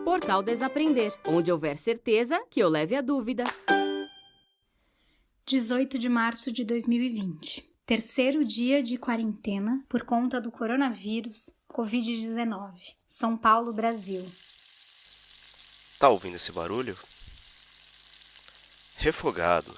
Portal Desaprender, onde houver certeza, que eu leve a dúvida. 18 de março de 2020. Terceiro dia de quarentena por conta do coronavírus, Covid-19. São Paulo, Brasil. Tá ouvindo esse barulho? Refogado.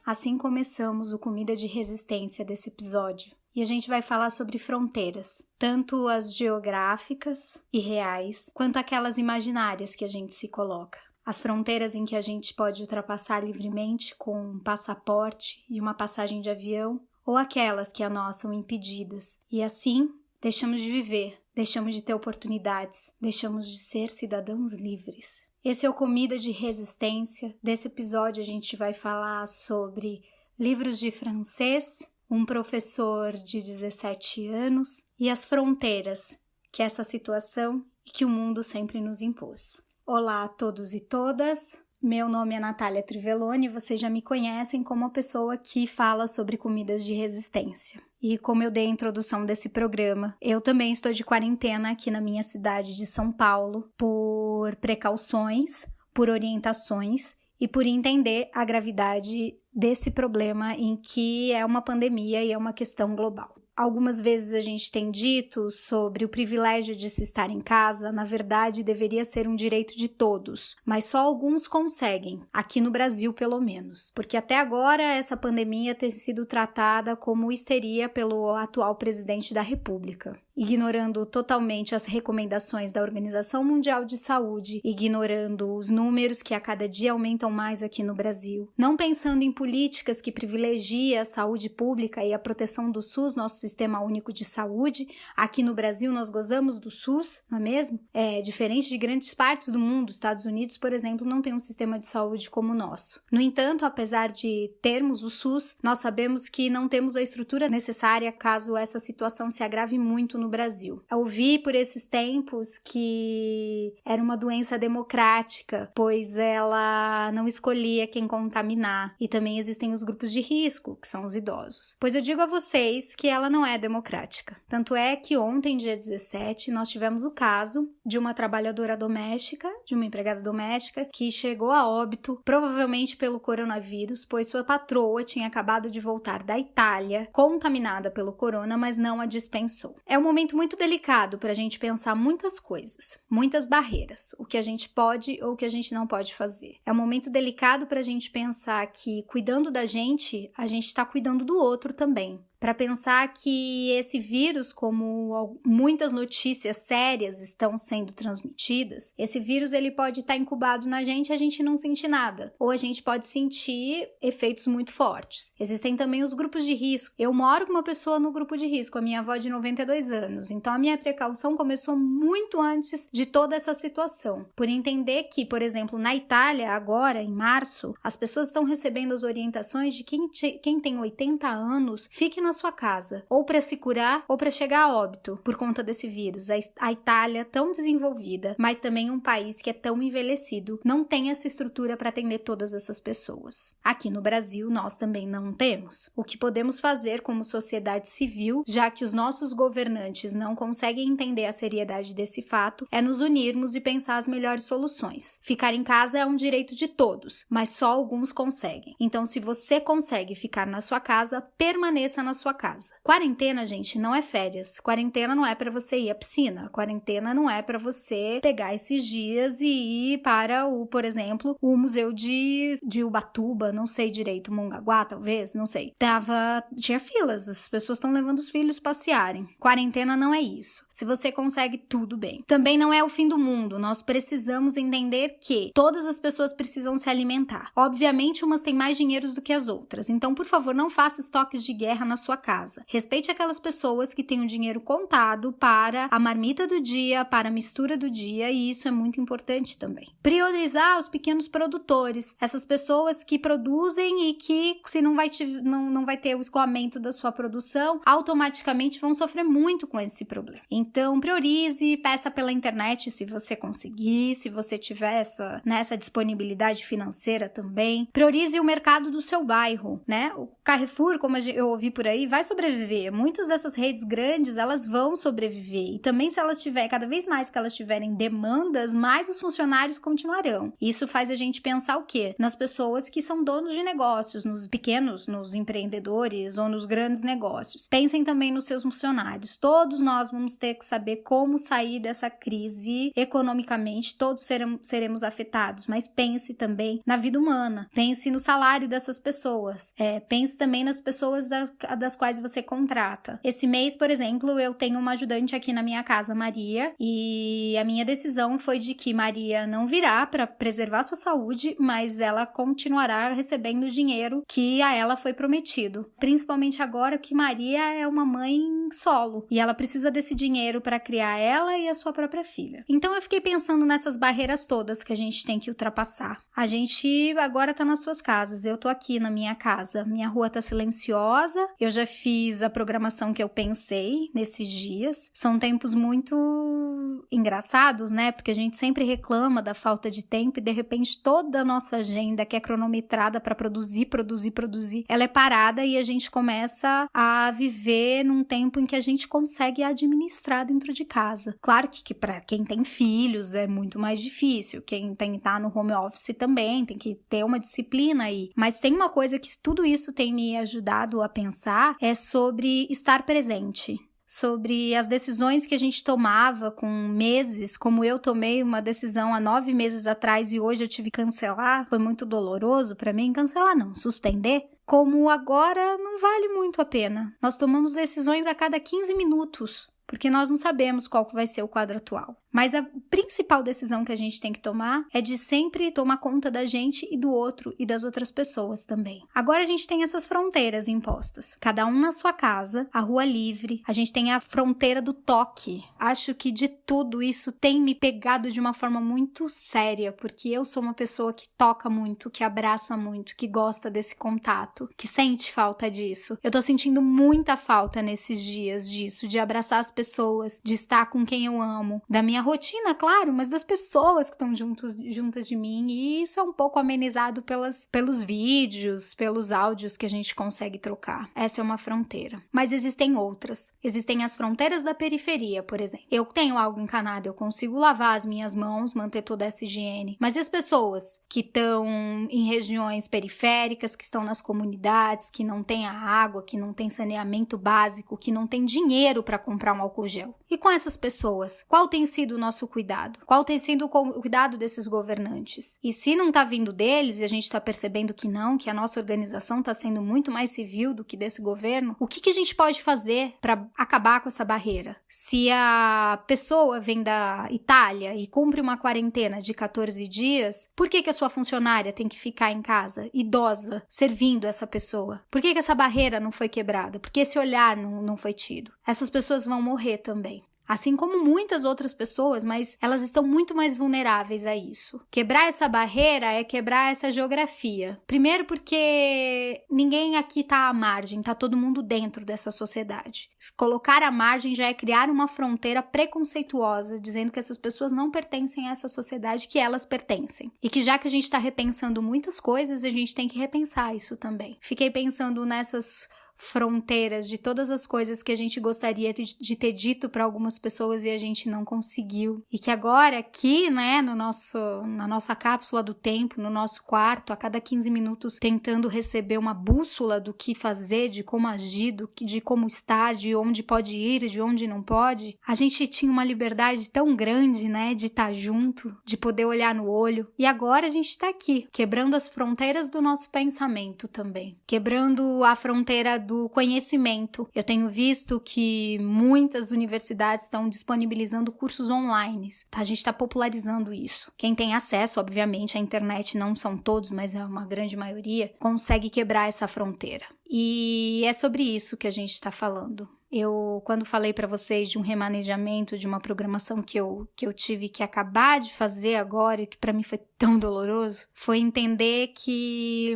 Assim começamos o Comida de Resistência desse episódio. E a gente vai falar sobre fronteiras, tanto as geográficas e reais, quanto aquelas imaginárias que a gente se coloca. As fronteiras em que a gente pode ultrapassar livremente com um passaporte e uma passagem de avião, ou aquelas que a nós são impedidas. E assim, deixamos de viver, deixamos de ter oportunidades, deixamos de ser cidadãos livres. Esse é o Comida de Resistência. Desse episódio a gente vai falar sobre livros de francês, um professor de 17 anos e as fronteiras que essa situação e que o mundo sempre nos impôs. Olá a todos e todas, meu nome é Natália Trivelloni e vocês já me conhecem como a pessoa que fala sobre comidas de resistência. E como eu dei a introdução desse programa, eu também estou de quarentena aqui na minha cidade de São Paulo por precauções, por orientações e por entender a gravidade desse problema em que é uma pandemia e é uma questão global. Algumas vezes a gente tem dito sobre o privilégio de se estar em casa, na verdade deveria ser um direito de todos, mas só alguns conseguem, aqui no Brasil pelo menos, porque até agora essa pandemia tem sido tratada como histeria pelo atual presidente da República, ignorando totalmente as recomendações da Organização Mundial de Saúde, ignorando os números que a cada dia aumentam mais aqui no Brasil, não pensando em políticas que privilegiam a saúde pública e a proteção do SUS, nosso Sistema Único de Saúde. Aqui no Brasil nós gozamos do SUS, não é mesmo? Diferente de grandes partes do mundo, Estados Unidos, por exemplo, não tem um sistema de saúde como o nosso. No entanto, apesar de termos o SUS, nós sabemos que não temos a estrutura necessária caso essa situação se agrave muito no Brasil. Eu ouvi por esses tempos que era uma doença democrática, pois ela não escolhia quem contaminar, e também existem os grupos de risco, que são os idosos. Pois eu digo a vocês que ela não é democrática. Tanto é que ontem, dia 17, nós tivemos o caso de uma trabalhadora doméstica, de uma empregada doméstica, que chegou a óbito, provavelmente pelo coronavírus, pois sua patroa tinha acabado de voltar da Itália, contaminada pelo corona, mas não a dispensou. É um momento muito delicado para a gente pensar muitas coisas, muitas barreiras, o que a gente pode ou o que a gente não pode fazer. É um momento delicado para a gente pensar que, cuidando da gente, a gente está cuidando do outro também. Para pensar que esse vírus, como muitas notícias sérias estão sendo transmitidas, esse vírus ele pode estar incubado na gente e a gente não sentir nada, ou a gente pode sentir efeitos muito fortes. Existem também os grupos de risco. Eu moro com uma pessoa no grupo de risco, a minha avó de 92 anos, então a minha precaução começou muito antes de toda essa situação, por entender que, por exemplo, na Itália, agora, em março, as pessoas estão recebendo as orientações de quem tem 80 anos, fique na sua casa, ou para se curar ou para chegar a óbito por conta desse vírus. A Itália, tão desenvolvida, mas também um país que é tão envelhecido, não tem essa estrutura para atender todas essas pessoas. Aqui no Brasil, nós também não temos. O que podemos fazer como sociedade civil, já que os nossos governantes não conseguem entender a seriedade desse fato, é nos unirmos e pensar as melhores soluções. Ficar em casa é um direito de todos, mas só alguns conseguem. Então, se você consegue ficar na sua casa, permaneça na sua casa. Quarentena, gente, não é férias. Quarentena não é para você ir à piscina. Quarentena não é para você pegar esses dias e ir para por exemplo, o museu de Ubatuba, não sei direito, Mongaguá, talvez, não sei. Tinha filas, as pessoas estão levando os filhos passearem. Quarentena não é isso. Se você consegue, tudo bem. Também não é o fim do mundo. Nós precisamos entender que todas as pessoas precisam se alimentar. Obviamente, umas têm mais dinheiro do que as outras. Então, por favor, não faça estoques de guerra na sua sua casa. Respeite aquelas pessoas que têm o dinheiro contado para a marmita do dia, para a mistura do dia, e isso é muito importante também. Priorizar os pequenos produtores, essas pessoas que produzem e que, se não vai ter o escoamento da sua produção, automaticamente vão sofrer muito com esse problema. Então, priorize, peça pela internet se você conseguir, se você tiver essa disponibilidade financeira também. Priorize o mercado do seu bairro, né? O Carrefour, como eu ouvi por aí, vai sobreviver. Muitas dessas redes grandes, elas vão sobreviver. E também, se elas tiverem, cada vez mais que elas tiverem demandas, mais os funcionários continuarão. Isso faz a gente pensar o quê? Nas pessoas que são donos de negócios, nos pequenos, nos empreendedores ou nos grandes negócios. Pensem também nos seus funcionários. Todos nós vamos ter que saber como sair dessa crise economicamente, todos seremos afetados, mas pense também na vida humana, pense no salário dessas pessoas, pense também nas pessoas das quais você contrata. Esse mês, por exemplo, eu tenho uma ajudante aqui na minha casa, Maria, e a minha decisão foi de que Maria não virá para preservar sua saúde, mas ela continuará recebendo o dinheiro que a ela foi prometido, principalmente agora que Maria é uma mãe solo e ela precisa desse dinheiro para criar ela e a sua própria filha. Então eu fiquei pensando nessas barreiras todas que a gente tem que ultrapassar. A gente agora tá nas suas casas, eu tô aqui na minha casa, minha rua tá silenciosa, eu já fiz a programação que eu pensei nesses dias. São tempos muito engraçados, né? Porque a gente sempre reclama da falta de tempo e de repente toda a nossa agenda que é cronometrada para produzir, ela é parada e a gente começa a viver num tempo em que a gente consegue administrar dentro de casa. Claro que para quem tem filhos é muito mais difícil, quem tá no home office também tem que ter uma disciplina aí. Mas tem uma coisa que tudo isso tem me ajudado a pensar, é sobre estar presente. Sobre as decisões que a gente tomava com meses, como eu tomei uma decisão há 9 meses atrás e hoje eu tive que cancelar, foi muito doloroso para mim, cancelar não, suspender, como agora não vale muito a pena. Nós tomamos decisões a cada 15 minutos, porque nós não sabemos qual vai ser o quadro atual. Mas a principal decisão que a gente tem que tomar é de sempre tomar conta da gente e do outro e das outras pessoas também. Agora a gente tem essas fronteiras impostas. Cada um na sua casa, a rua livre, a gente tem a fronteira do toque. Acho que de tudo isso tem me pegado de uma forma muito séria, porque eu sou uma pessoa que toca muito, que abraça muito, que gosta desse contato, que sente falta disso. Eu tô sentindo muita falta nesses dias disso, de abraçar as pessoas, de estar com quem eu amo, da minha rotina, claro, mas das pessoas que estão juntas de mim, e isso é um pouco amenizado pelos vídeos, pelos áudios que a gente consegue trocar. Essa é uma fronteira. Mas existem outras. Existem as fronteiras da periferia, por exemplo. Eu tenho algo encanado, eu consigo lavar as minhas mãos, manter toda essa higiene. Mas e as pessoas que estão em regiões periféricas, que estão nas comunidades, que não têm a água, que não têm saneamento básico, que não têm dinheiro para comprar um álcool gel? E com essas pessoas, qual tem sido o nosso cuidado? Qual tem sido o cuidado desses governantes? E se não tá vindo deles, e a gente tá percebendo que não, que a nossa organização tá sendo muito mais civil do que desse governo, o que a gente pode fazer para acabar com essa barreira? Se a pessoa vem da Itália e cumpre uma quarentena de 14 dias, por que a sua funcionária tem que ficar em casa, idosa, servindo essa pessoa? Por que essa barreira não foi quebrada? Por que esse olhar não foi tido? Essas pessoas vão morrer também. Assim como muitas outras pessoas, mas elas estão muito mais vulneráveis a isso. Quebrar essa barreira é quebrar essa geografia. Primeiro porque ninguém aqui tá à margem, tá todo mundo dentro dessa sociedade. Colocar à margem já é criar uma fronteira preconceituosa, dizendo que essas pessoas não pertencem a essa sociedade que elas pertencem. E que já que a gente tá repensando muitas coisas, a gente tem que repensar isso também. Fiquei pensando nessas fronteiras de todas as coisas que a gente gostaria de ter dito para algumas pessoas e a gente não conseguiu. E que agora aqui, né, na nossa cápsula do tempo, no nosso quarto, a cada 15 minutos tentando receber uma bússola do que fazer, de como agir, de como estar, de onde pode ir, de onde não pode, a gente tinha uma liberdade tão grande, né, de estar junto, de poder olhar no olho. E agora a gente está aqui, quebrando as fronteiras do nosso pensamento também. Quebrando a fronteira do conhecimento. Eu tenho visto que muitas universidades estão disponibilizando cursos online, tá? A gente está popularizando isso. Quem tem acesso, obviamente, à internet, não são todos, mas é uma grande maioria, consegue quebrar essa fronteira. E é sobre isso que a gente está falando. Eu, quando falei para vocês de um remanejamento, de uma programação que eu tive que acabar de fazer agora, e que para mim foi tão doloroso, foi entender que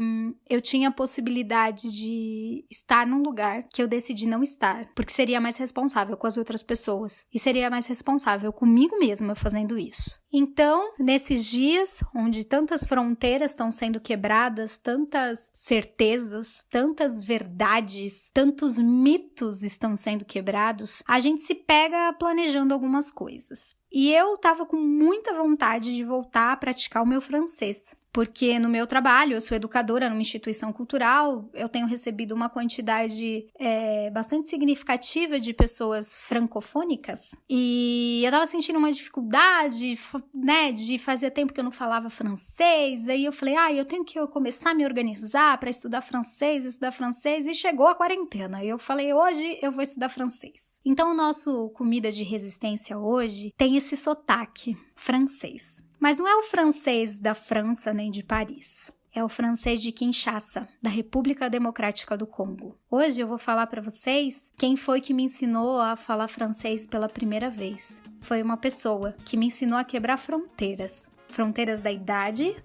eu tinha a possibilidade de estar num lugar que eu decidi não estar, porque seria mais responsável com as outras pessoas e seria mais responsável comigo mesma fazendo isso. Então, nesses dias onde tantas fronteiras estão sendo quebradas, tantas certezas, tantas verdades, tantos mitos estão sendo quebrados, a gente se pega planejando algumas coisas. E eu tava com muita vontade de voltar a praticar o meu francês. Porque no meu trabalho, eu sou educadora numa instituição cultural, eu tenho recebido uma quantidade bastante significativa de pessoas francofônicas. E eu tava sentindo uma dificuldade, né, de fazer tempo que eu não falava francês. Aí eu falei, eu tenho que começar a me organizar para estudar francês. E chegou a quarentena. E eu falei, hoje eu vou estudar francês. Então o nosso Comida de Resistência hoje tem esse sotaque francês. Mas não é o francês da França nem de Paris. É o francês de Kinshasa, da República Democrática do Congo. Hoje eu vou falar para vocês quem foi que me ensinou a falar francês pela primeira vez. Foi uma pessoa que me ensinou a quebrar fronteiras. Fronteiras da idade,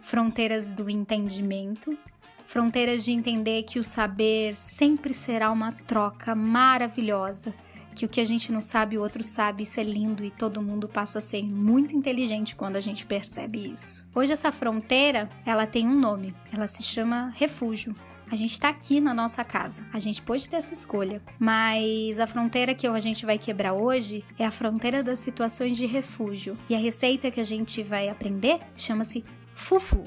fronteiras do entendimento, fronteiras de entender que o saber sempre será uma troca maravilhosa, que o que a gente não sabe, o outro sabe, isso é lindo e todo mundo passa a ser muito inteligente quando a gente percebe isso. Hoje essa fronteira, ela tem um nome, ela se chama refúgio. A gente tá aqui na nossa casa, a gente pode ter essa escolha, mas a fronteira que a gente vai quebrar hoje é a fronteira das situações de refúgio. E a receita que a gente vai aprender chama-se fufu.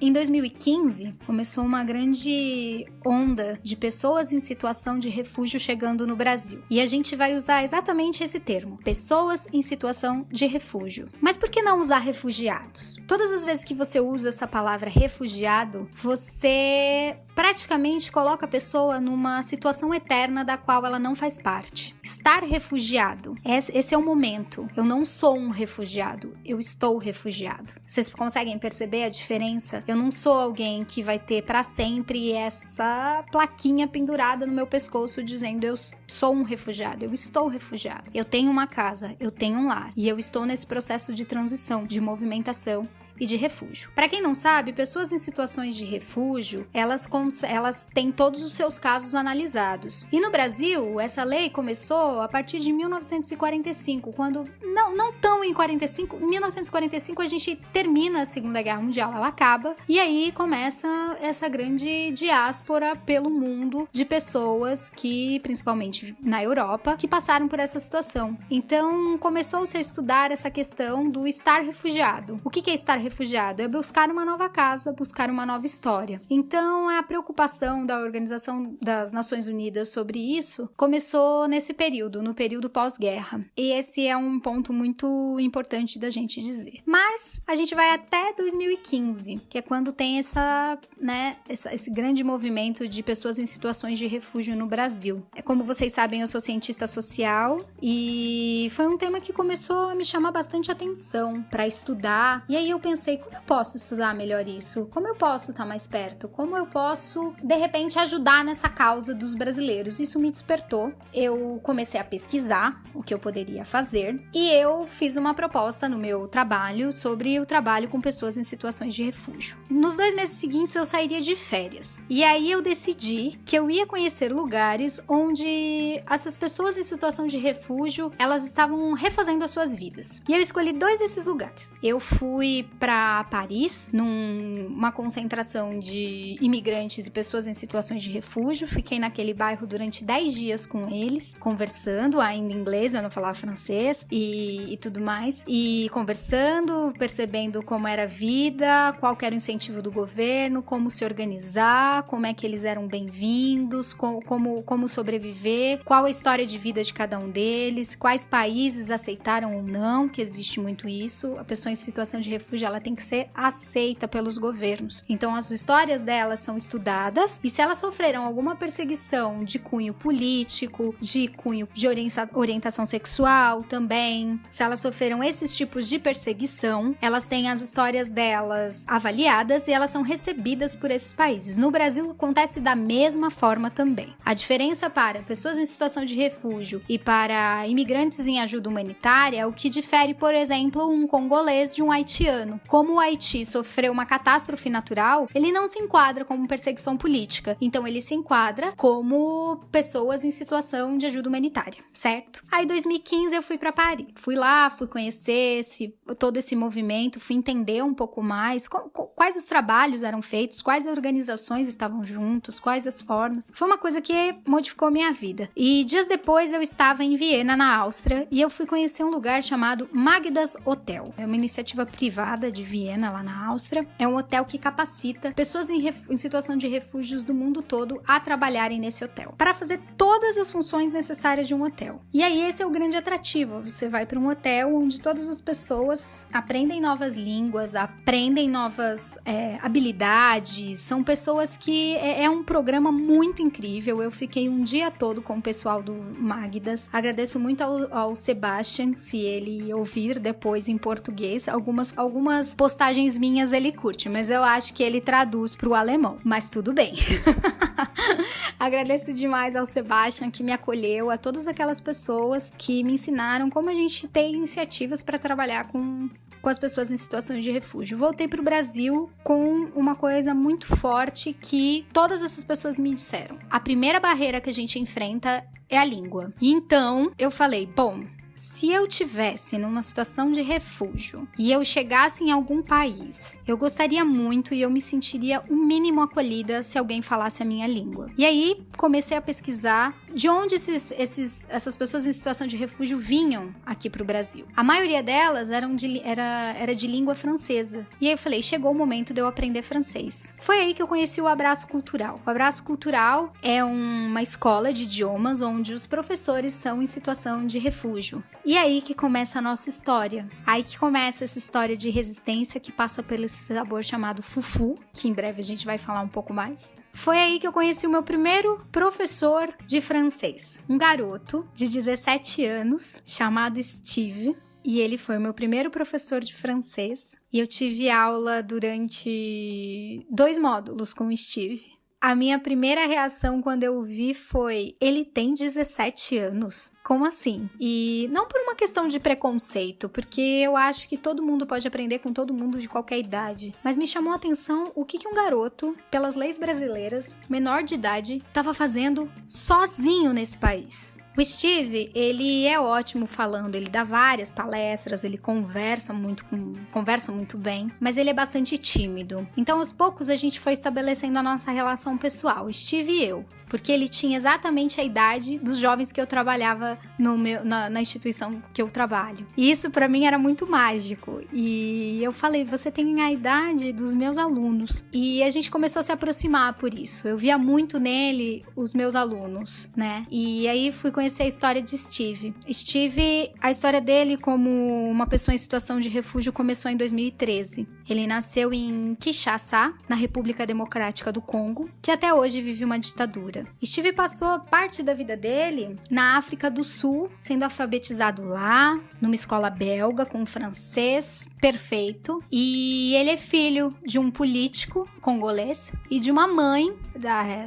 Em 2015, começou uma grande onda de pessoas em situação de refúgio chegando no Brasil. E a gente vai usar exatamente esse termo, pessoas em situação de refúgio. Mas por que não usar refugiados? Todas as vezes que você usa essa palavra refugiado, você praticamente coloca a pessoa numa situação eterna da qual ela não faz parte. Estar refugiado, esse é o momento. Eu não sou um refugiado, eu estou refugiado. Vocês conseguem perceber a diferença? Eu não sou alguém que vai ter para sempre essa plaquinha pendurada no meu pescoço dizendo eu sou um refugiado, eu estou refugiado. Eu tenho uma casa, eu tenho um lar e eu estou nesse processo de transição, de movimentação e de refúgio. Para quem não sabe, pessoas em situações de refúgio, elas têm todos os seus casos analisados. E no Brasil, essa lei começou a partir de 1945, quando, não tão em 45, em 1945 a gente termina a Segunda Guerra Mundial, ela acaba, e aí começa essa grande diáspora pelo mundo de pessoas que, principalmente na Europa, que passaram por essa situação. Então, começou-se a estudar essa questão do estar refugiado. O que é estar refugiado? É buscar uma nova casa, buscar uma nova história. Então, a preocupação da Organização das Nações Unidas sobre isso começou nesse período, no período pós-guerra. E esse é um ponto muito importante da gente dizer. Mas, a gente vai até 2015, que é quando tem esse grande movimento de pessoas em situações de refúgio no Brasil. Como vocês sabem, eu sou cientista social e foi um tema que começou a me chamar bastante atenção para estudar. E aí eu pensei, como eu posso estudar melhor isso? Como eu posso estar mais perto? Como eu posso, de repente, ajudar nessa causa dos brasileiros? Isso me despertou. Eu comecei a pesquisar o que eu poderia fazer e eu fiz uma proposta no meu trabalho sobre o trabalho com pessoas em situações de refúgio. Nos 2 meses seguintes, eu sairia de férias. E aí eu decidi que eu ia conhecer lugares onde essas pessoas em situação de refúgio, elas estavam refazendo as suas vidas. E eu escolhi 2 desses lugares. Eu fui para Paris, numa concentração de imigrantes e pessoas em situações de refúgio. Fiquei naquele bairro durante 10 dias com eles, conversando, ainda em inglês, eu não falava francês e tudo mais. E conversando, percebendo como era a vida, qual que era o incentivo do governo, como se organizar, como é que eles eram bem-vindos, como sobreviver, qual a história de vida de cada um deles, quais países aceitaram ou não, que existe muito isso. A pessoa em situação de refúgio, ela ela tem que ser aceita pelos governos. Então as histórias delas são estudadas e se elas sofreram alguma perseguição de cunho político, de cunho de orientação sexual também, se elas sofreram esses tipos de perseguição, elas têm as histórias delas avaliadas e elas são recebidas por esses países. No Brasil acontece da mesma forma também. A diferença para pessoas em situação de refúgio e para imigrantes em ajuda humanitária é o que difere, por exemplo, um congolês de um haitiano. Como o Haiti sofreu uma catástrofe natural, ele não se enquadra como perseguição política, então ele se enquadra como pessoas em situação de ajuda humanitária, certo? Aí em 2015 eu fui para Paris, fui lá, fui conhecer todo esse movimento, fui entender um pouco mais quais os trabalhos eram feitos, quais organizações estavam juntos, quais as formas. Foi uma coisa que modificou minha vida. E dias depois eu estava em Viena, na Áustria, e eu fui conhecer um lugar chamado Magdas Hotel. É uma iniciativa privada de Viena, lá na Áustria. É um hotel que capacita pessoas em situação de refúgios do mundo todo a trabalharem nesse hotel, para fazer todas as funções necessárias de um hotel. E aí esse é o grande atrativo. Você vai para um hotel onde todas as pessoas aprendem novas línguas, aprendem novas habilidades, são pessoas que é um programa muito incrível. Eu fiquei um dia todo com o pessoal do Magdas. Agradeço muito ao Sebastian, se ele ouvir depois em português. Algumas postagens minhas ele curte, mas eu acho que ele traduz pro alemão. Mas tudo bem. Agradeço demais ao Sebastian que me acolheu, a todas aquelas pessoas que me ensinaram como a gente tem iniciativas para trabalhar com as pessoas em situações de refúgio. Voltei pro Brasil com uma coisa muito forte que todas essas pessoas me disseram. A primeira barreira que a gente enfrenta é a língua. Então, eu falei, bom, se eu tivesse numa situação de refúgio e eu chegasse em algum país, eu gostaria muito e eu me sentiria o mínimo acolhida se alguém falasse a minha língua. E aí, comecei a pesquisar de onde essas pessoas em situação de refúgio vinham aqui pro Brasil. A maioria delas era de língua francesa. E aí eu falei, chegou o momento de eu aprender francês. Foi aí que eu conheci o Abraço Cultural. O Abraço Cultural é uma escola de idiomas onde os professores são em situação de refúgio. E aí que começa a nossa história. Aí que começa essa história de resistência que passa pelo sabor chamado fufu, que em breve a gente vai falar um pouco mais. Foi aí que eu conheci o meu primeiro professor de francês. Um garoto de 17 anos, chamado Steve. E ele foi o meu primeiro professor de francês. E eu tive aula durante 2 módulos com o Steve. A minha primeira reação quando eu vi foi, ele tem 17 anos? Como assim? E não por uma questão de preconceito, porque eu acho que todo mundo pode aprender com todo mundo de qualquer idade. Mas me chamou a atenção o que um garoto, pelas leis brasileiras, menor de idade, estava fazendo sozinho nesse país. O Steve, ele é ótimo falando, ele dá várias palestras, ele conversa muito bem, mas ele é bastante tímido. Então, aos poucos, a gente foi estabelecendo a nossa relação pessoal, Steve e eu. Porque ele tinha exatamente a idade dos jovens que eu trabalhava na instituição que eu trabalho. E isso pra mim era muito mágico. E eu falei, você tem a idade dos meus alunos. E a gente começou a se aproximar por isso. Eu via muito nele os meus alunos, né? E aí fui conhecer a história de Steve. Steve, a história dele como uma pessoa em situação de refúgio começou em 2013. Ele nasceu em Kinshasa, na República Democrática do Congo, que até hoje vive uma ditadura. Steve passou parte da vida dele na África do Sul, sendo alfabetizado lá, numa escola belga, com francês perfeito. E ele é filho de um político congolês e de uma mãe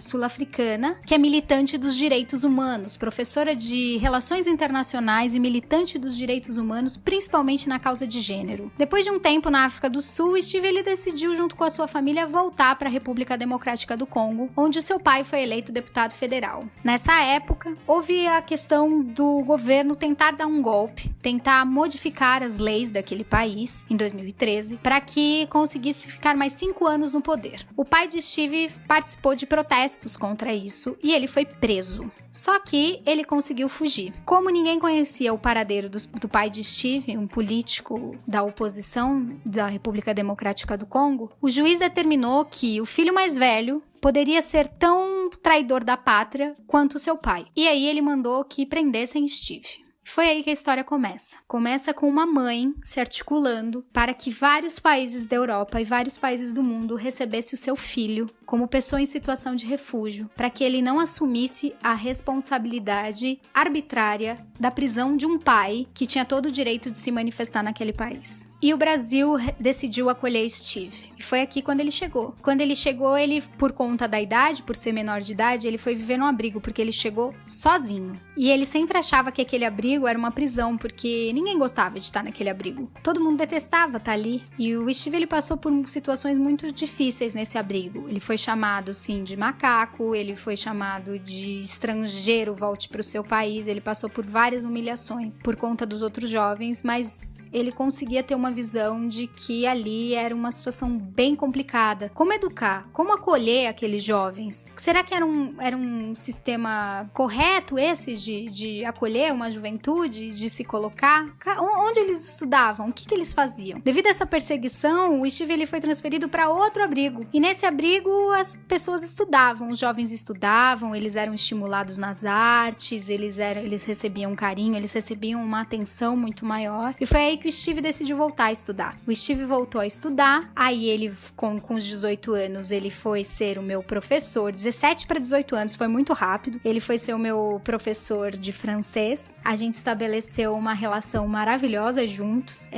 sul-africana, que é militante dos direitos humanos, professora de relações internacionais e militante dos direitos humanos, principalmente na causa de gênero. Depois de um tempo na África do Sul, Steve ele decidiu, junto com a sua família, voltar para a República Democrática do Congo, onde o seu pai foi eleito deputado federal. Nessa época, houve a questão do governo tentar dar um golpe, tentar modificar as leis daquele país, em 2013, para que conseguisse ficar mais 5 anos no poder. O pai de Steve participou de protestos contra isso e ele foi preso. Só que ele conseguiu fugir. Como ninguém conhecia o paradeiro do pai de Steve, um político da oposição da República Democrática do Congo, o juiz determinou que o filho mais velho poderia ser tão traidor da pátria quanto seu pai. E aí ele mandou que prendessem Steve. Foi aí que a história começa. Começa com uma mãe se articulando para que vários países da Europa e vários países do mundo recebessem o seu filho como pessoa em situação de refúgio, para que ele não assumisse a responsabilidade arbitrária da prisão de um pai que tinha todo o direito de se manifestar naquele país. E o Brasil decidiu acolher Steve. E foi aqui quando ele chegou. Quando ele chegou, ele, por conta da idade, por ser menor de idade, ele foi viver num abrigo, porque ele chegou sozinho. E ele sempre achava que aquele abrigo era uma prisão, porque ninguém gostava de estar naquele abrigo. Todo mundo detestava estar ali. E o Steve, ele passou por situações muito difíceis nesse abrigo. Ele foi chamado, sim, de macaco, ele foi chamado de estrangeiro, volte para o seu país. Ele passou por várias humilhações por conta dos outros jovens, mas ele conseguia ter uma visão de que ali era uma situação bem complicada. Como educar? Como acolher aqueles jovens? Será que era um sistema correto esse de acolher uma juventude, de se colocar? Onde eles estudavam? O que eles faziam? Devido a essa perseguição, o Steve ele foi transferido para outro abrigo. E nesse abrigo as pessoas estudavam, os jovens estudavam, eles eram estimulados nas artes, eles recebiam carinho, eles recebiam uma atenção muito maior. E foi aí que o Steve decidiu voltar a estudar. O Steve voltou a estudar, aí ele, com os 18 anos, ele foi ser o meu professor, 17 para 18 anos, foi muito rápido, ele foi ser o meu professor de francês, a gente estabeleceu uma relação maravilhosa juntos.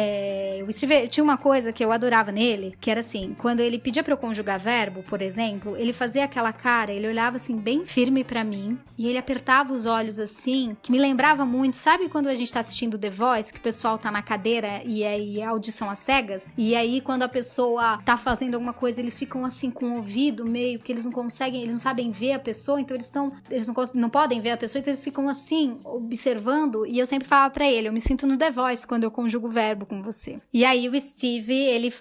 O Steve tinha uma coisa que eu adorava nele, que era assim, quando ele pedia pra eu conjugar verbo, por exemplo, ele fazia aquela cara, ele olhava assim, bem firme pra mim, e ele apertava os olhos assim, que me lembrava muito, sabe quando a gente tá assistindo The Voice, que o pessoal tá na cadeira e aí a audição às cegas, e aí quando a pessoa tá fazendo alguma coisa, eles ficam assim com o ouvido meio que eles não conseguem, eles não sabem ver a pessoa, então eles não podem ver a pessoa, então eles ficam assim, observando, e eu sempre falava pra ele, eu me sinto no The Voice quando eu conjugo o verbo com você. E aí o Steve, ele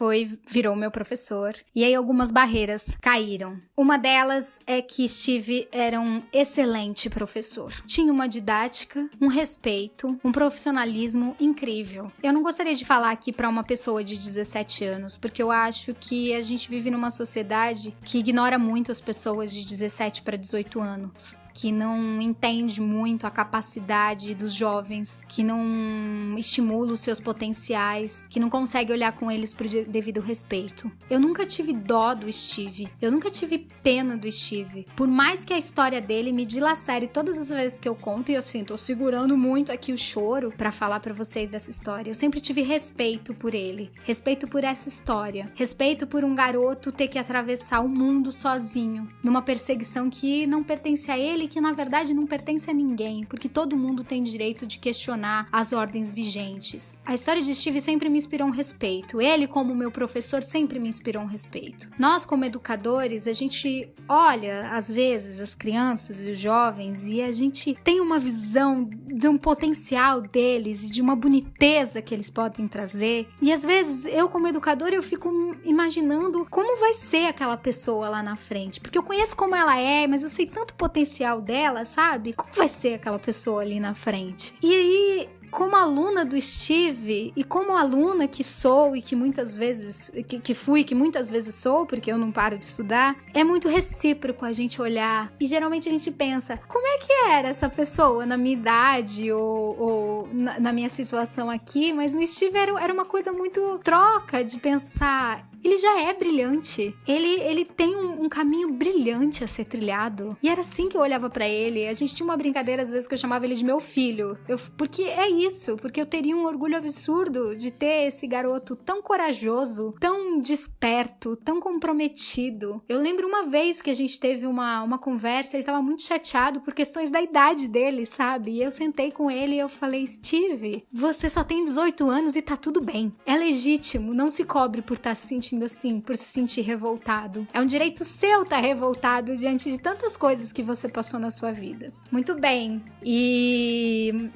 virou meu professor, e aí algumas barreiras caíram. Uma delas é que Steve era um excelente professor. Tinha uma didática, um respeito, um profissionalismo incrível. Eu não gostaria de falar aqui pra uma pessoa de 17 anos, porque eu acho que a gente vive numa sociedade que ignora muito as pessoas de 17 para 18 anos. Que não entende muito a capacidade dos jovens, que não estimula os seus potenciais, que não consegue olhar com eles por devido respeito. Eu nunca tive dó do Steve, eu nunca tive pena do Steve. Por mais que a história dele me dilacere todas as vezes que eu conto, e assim, tô segurando muito aqui o choro pra falar pra vocês dessa história, eu sempre tive respeito por ele, respeito por essa história, respeito por um garoto ter que atravessar o mundo sozinho, numa perseguição que não pertence a ele, que na verdade não pertence a ninguém, porque todo mundo tem direito de questionar as ordens vigentes. A história de Steve sempre me inspirou um respeito. Ele, como meu professor, sempre me inspirou um respeito. Nós, como educadores, a gente olha, às vezes, as crianças e os jovens e a gente tem uma visão de um potencial deles e de uma boniteza que eles podem trazer. E às vezes, eu como educadora, eu fico imaginando como vai ser aquela pessoa lá na frente. Porque eu conheço como ela é, mas eu sei tanto potencial dela, sabe? Como vai ser aquela pessoa ali na frente? E aí, como aluna do Steve e como aluna que sou e que muitas vezes que fui, que muitas vezes sou, porque eu não paro de estudar, é muito recíproco a gente olhar e geralmente a gente pensa, como é que era essa pessoa na minha idade ou na minha situação aqui? Mas no Steve era uma coisa muito troca de pensar. Ele já é brilhante. Ele tem um caminho brilhante a ser trilhado. E era assim que eu olhava pra ele. A gente tinha uma brincadeira, às vezes, que eu chamava ele de meu filho. Porque é isso. Porque eu teria um orgulho absurdo de ter esse garoto tão corajoso, tão desperto, tão comprometido. Eu lembro uma vez que a gente teve uma conversa, ele tava muito chateado por questões da idade dele, sabe? E eu sentei com ele e eu falei, Steve, você só tem 18 anos e tá tudo bem. É legítimo, não se cobre por estar se sentindo assim, por se sentir revoltado. É um direito seu estar revoltado diante de tantas coisas que você passou na sua vida. Muito bem. E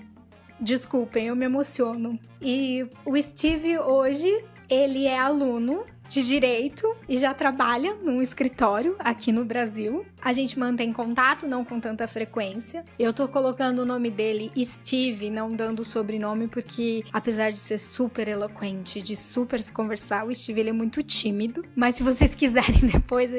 desculpem, eu me emociono. E o Steve hoje, ele é aluno de direito e já trabalha num escritório aqui no Brasil. a gente mantém contato, não com tanta frequência. Eu tô colocando o nome dele Steve, não dando o sobrenome, porque apesar de ser super eloquente, de super se conversar, o Steve ele é muito tímido. Mas se vocês quiserem depois,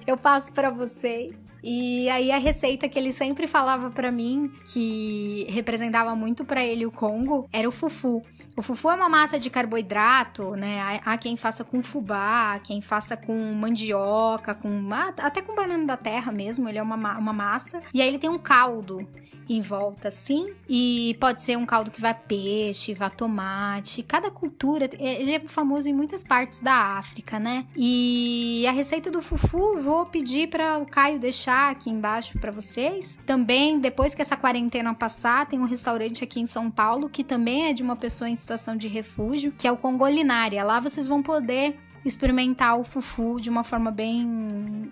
eu passo pra vocês. E aí a receita que ele sempre falava pra mim, que representava muito pra ele o Congo, era o fufu. O fufu é uma massa de carboidrato, né? Há quem faça com fubá, quem faça com mandioca, até com banana da terra mesmo. Ele é uma massa. E aí ele tem um caldo em volta, assim. E pode ser um caldo que vai peixe, vai tomate. Cada cultura, ele é famoso em muitas partes da África, né? E a receita do fufu, vou pedir para o Caio deixar aqui embaixo para vocês. Também, depois que essa quarentena passar, tem um restaurante aqui em São Paulo, que também é de uma pessoa em situação de refúgio, que é o Congolinária. Lá vocês vão poder experimentar o fufu de uma forma bem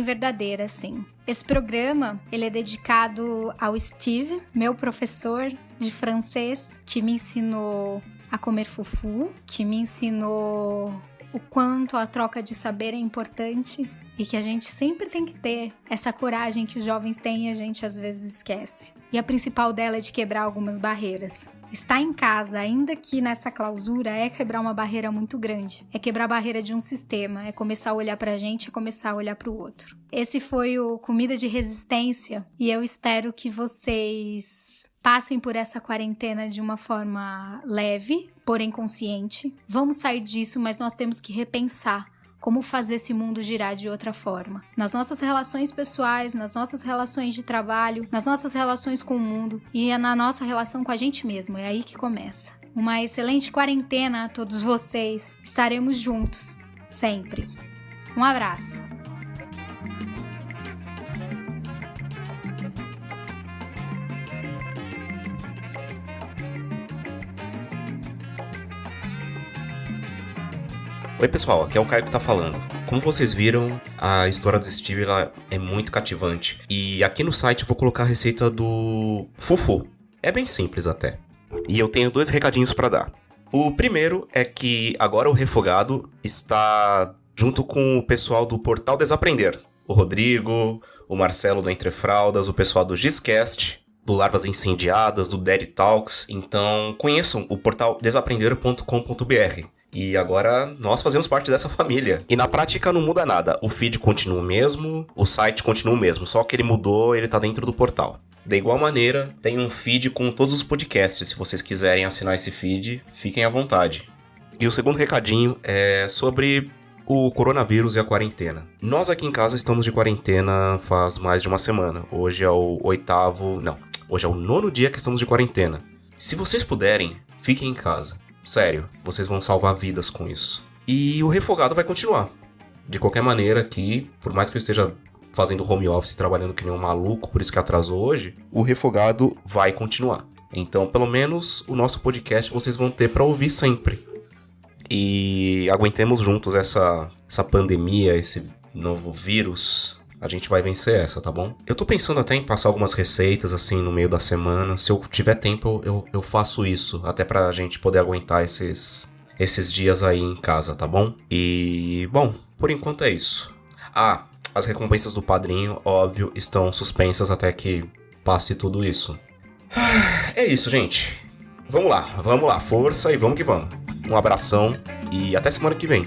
verdadeira, assim. Esse programa, ele é dedicado ao Steve, meu professor de francês, que me ensinou a comer fufu, que me ensinou o quanto a troca de saber é importante e que a gente sempre tem que ter essa coragem que os jovens têm e a gente às vezes esquece. E a principal dela é de quebrar algumas barreiras. Estar em casa, ainda que nessa clausura, é quebrar uma barreira muito grande. É quebrar a barreira de um sistema, é começar a olhar pra gente, é começar a olhar pro outro. Esse foi o Comida de Resistência e eu espero que vocês passem por essa quarentena de uma forma leve, porém consciente. Vamos sair disso, mas nós temos que repensar como fazer esse mundo girar de outra forma. Nas nossas relações pessoais, nas nossas relações de trabalho, nas nossas relações com o mundo e na nossa relação com a gente mesmo. É aí que começa. Uma excelente quarentena a todos vocês. Estaremos juntos, sempre. Um abraço. Oi pessoal, aqui é o Caio que tá falando. Como vocês viram, a história do Steve ela é muito cativante. E aqui no site eu vou colocar a receita do fufu. É bem simples até. E eu tenho 2 recadinhos pra dar. O primeiro é que agora o Refogado está junto com o pessoal do Portal Desaprender. O Rodrigo, o Marcelo do Entre Fraldas, o pessoal do Gizcast, do Larvas Incendiadas, do Daddy Talks. Então conheçam o portal desaprender.com.br. E agora nós fazemos parte dessa família. E na prática não muda nada. O feed continua o mesmo, o site continua o mesmo. Só que ele mudou, ele tá dentro do portal. Da igual maneira, tem um feed com todos os podcasts. Se vocês quiserem assinar esse feed, fiquem à vontade. E o segundo recadinho é sobre o coronavírus e a quarentena. Nós aqui em casa estamos de quarentena faz mais de uma semana. Hoje é o 9º dia que estamos de quarentena. Se vocês puderem, fiquem em casa. Sério, vocês vão salvar vidas com isso. E o Refogado vai continuar. De qualquer maneira aqui, por mais que eu esteja fazendo home office e trabalhando que nem um maluco, por isso que atrasou hoje, o Refogado vai continuar. Então, pelo menos, o nosso podcast vocês vão ter pra ouvir sempre. E aguentemos juntos essa pandemia, esse novo vírus. A gente vai vencer essa, tá bom? Eu tô pensando até em passar algumas receitas, assim, no meio da semana. Se eu tiver tempo, eu faço isso. Até pra gente poder aguentar esses dias aí em casa, tá bom? E, bom, por enquanto é isso. Ah, as recompensas do padrinho, óbvio, estão suspensas até que passe tudo isso. É isso, gente. Vamos lá, força e vamos que vamos. Um abração e até semana que vem.